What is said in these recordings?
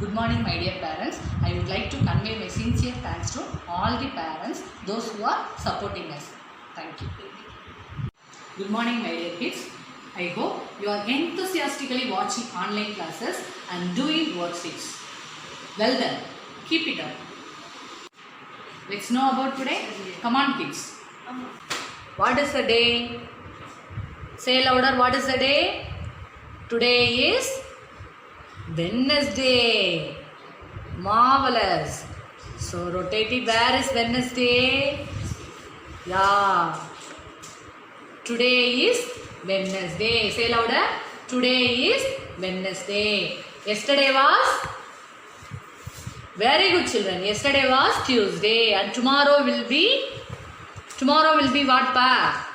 Good morning, my dear parents. I would like to convey my sincere thanks to all the parents, those who are supporting us. Thank you. Good morning, my dear kids. I hope you are enthusiastically watching online classes and doing worksheets. Well done. Keep it up. Let's know about today. Come on, kids. What is the day? Say louder. What is the day? Today is Wednesday. Marvelous. So rotate it. Where is Wednesday? Yeah. Today is Wednesday. Say louder. Today is Wednesday. Yesterday was? Very good, children. Yesterday was Tuesday and tomorrow will be what, pa?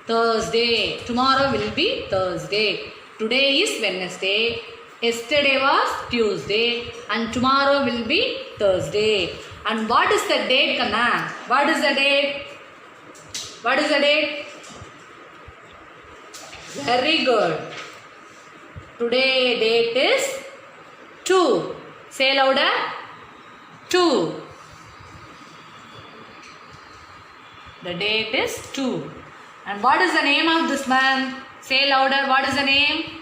Thursday. Tomorrow will be Thursday. Today is Wednesday. Yesterday was Tuesday and tomorrow will be Thursday. And what is the date, Kanna? What is the date? What is the date? Very good. Today date is 2. Say louder. 2. The date is 2. And what is the name of this man? Say louder. What is the name?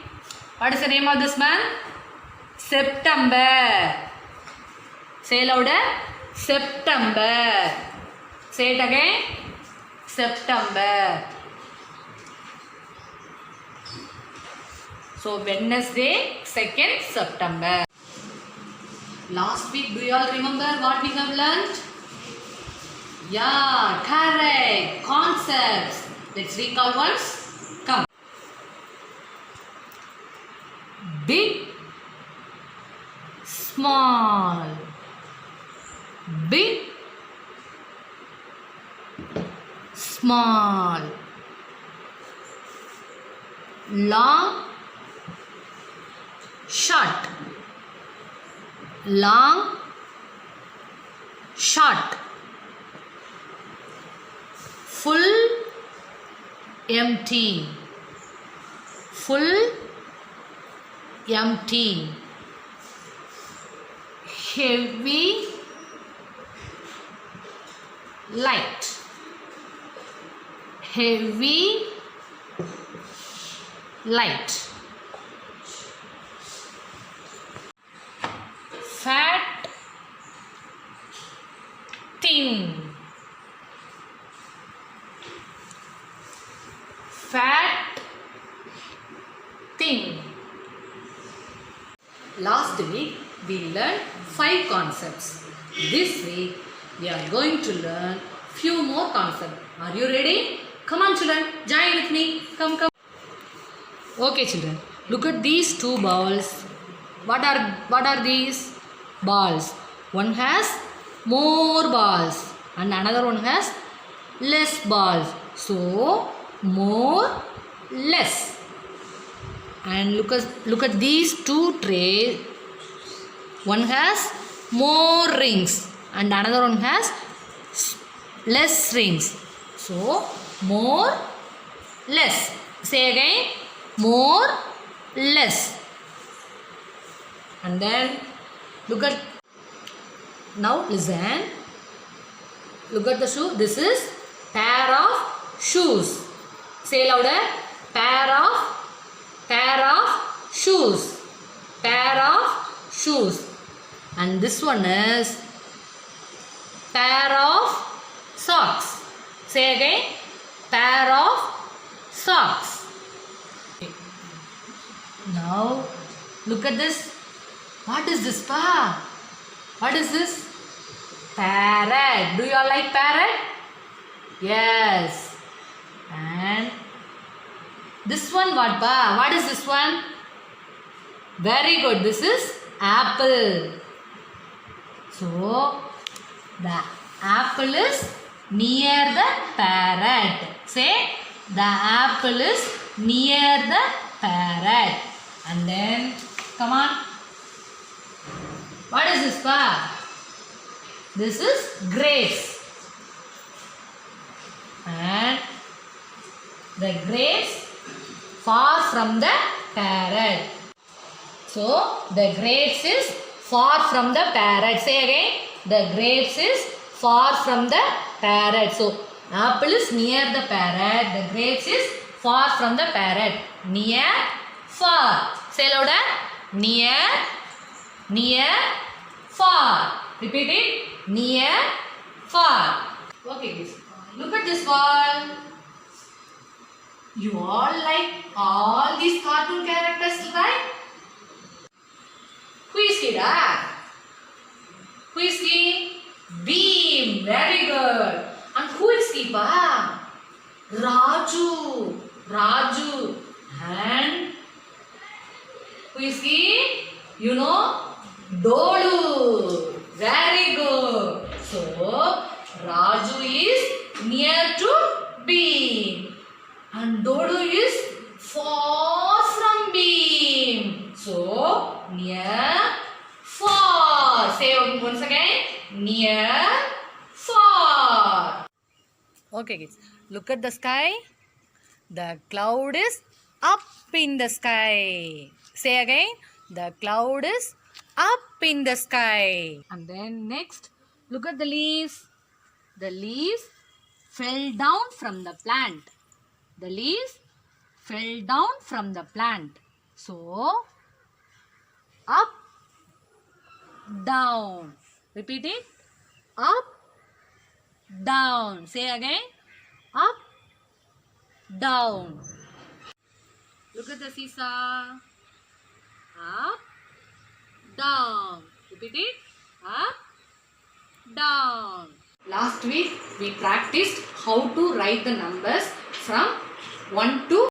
What is the name of this man? September. Say louder. September. Say it again. September. So Wednesday, 2nd September. Last week, do you all remember what we have learned? Yeah, correct. Concepts. Let's recall once. Come. Big, small. Big, small. Long, short. Long, short. Full, empty. Full, empty. Heavy, light. Heavy, light. Fat, thin. Fat, thin. Last week we learned 5 concepts. This week we are going to learn few more concepts. Are you ready? Come on, children, join with me. Come. Okay, children, look at these 2 balls. What are these balls? One has more balls and another one has less balls. So more, less. And look at these 2 trays. One has more rings and another one has less rings. So more, less. Say again. More, less. And then now listen. Look at the shoe. This is pair of shoes. Say louder. Pair of shoes. Pair of shoes. And this one is pair of socks. Say again. Pair of socks. Now look at this. What is this, pa? What is this? Parrot. Do you all like parrot? Yes. And this one what, pa? What is this one? Very good. This is apple. So the apple is near the parrot. Say the apple is near the parrot. And then come on. What is this, pa? This is grapes. And the grapes far from the parrot. So the grapes is far from the parrot. Say again. The grapes is far from the parrot. So apple is near the parrot. The grapes is far from the parrot. Near, far. Say louder. Near, near, far. Repeat it. Near, far. Okay, kids. Look at this wall. You all like all these cartoon characters, right? Who is he, Dad? Who is he? Beam. Very good. And who is he, Pa? Raju. Raju. And who is he? You know? Dolu. Very good. So, Raju is near to Beam. And Dodu is far from Beam. So, near, far. Say once again. Near, far. Okay, kids. Look at the sky. The cloud is up in the sky. Say again. The cloud is up in the sky. And then next, look at the leaves. The leaves fell down from the plant. The leaves fell down from the plant. So, up, down. Repeat it. Up, down. Say again. Up, down. Look at the seesaw. Up, down. Repeat it. Up, down. Last week we practiced how to write the numbers from 1 to.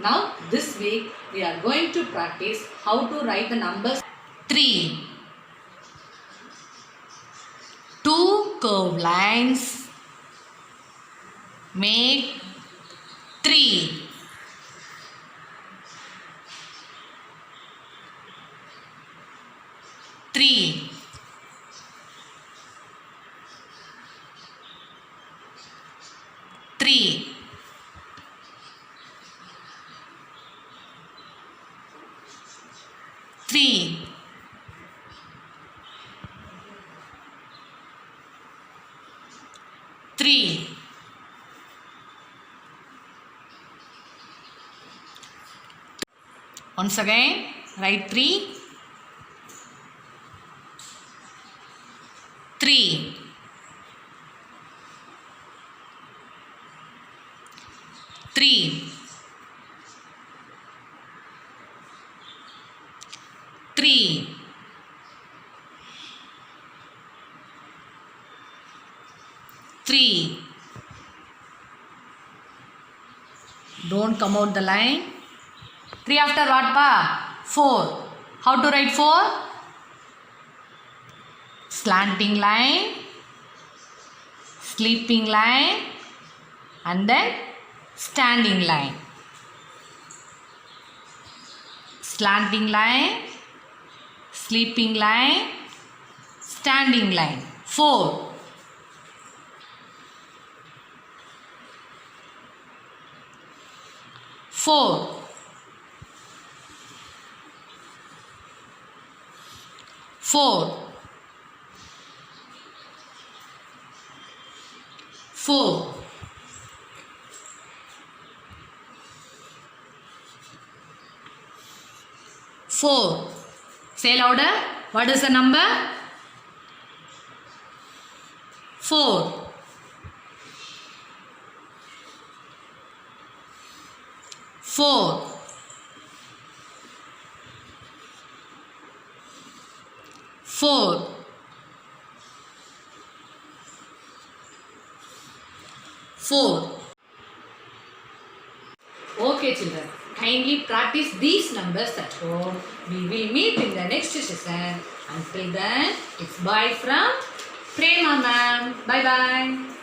Now this week we are going to practice how to write the numbers 3. 2 curved lines make 3. 3. 3. 3. 3. 'Once again, write 3. 3. 3. 3. 3. Don't come out the line. 3 after what, Pa? 4. How to write 4? Slanting line, sleeping line, and then standing line. Slanting line, sleeping line, standing line. 4. 4. 4. 4. 4. Say louder. What is the number? 4. 4. 4. 4. Okay, children. Kindly practice these numbers at home. We will meet in the next session. Until then, it's bye from Prema ma'am. Bye bye.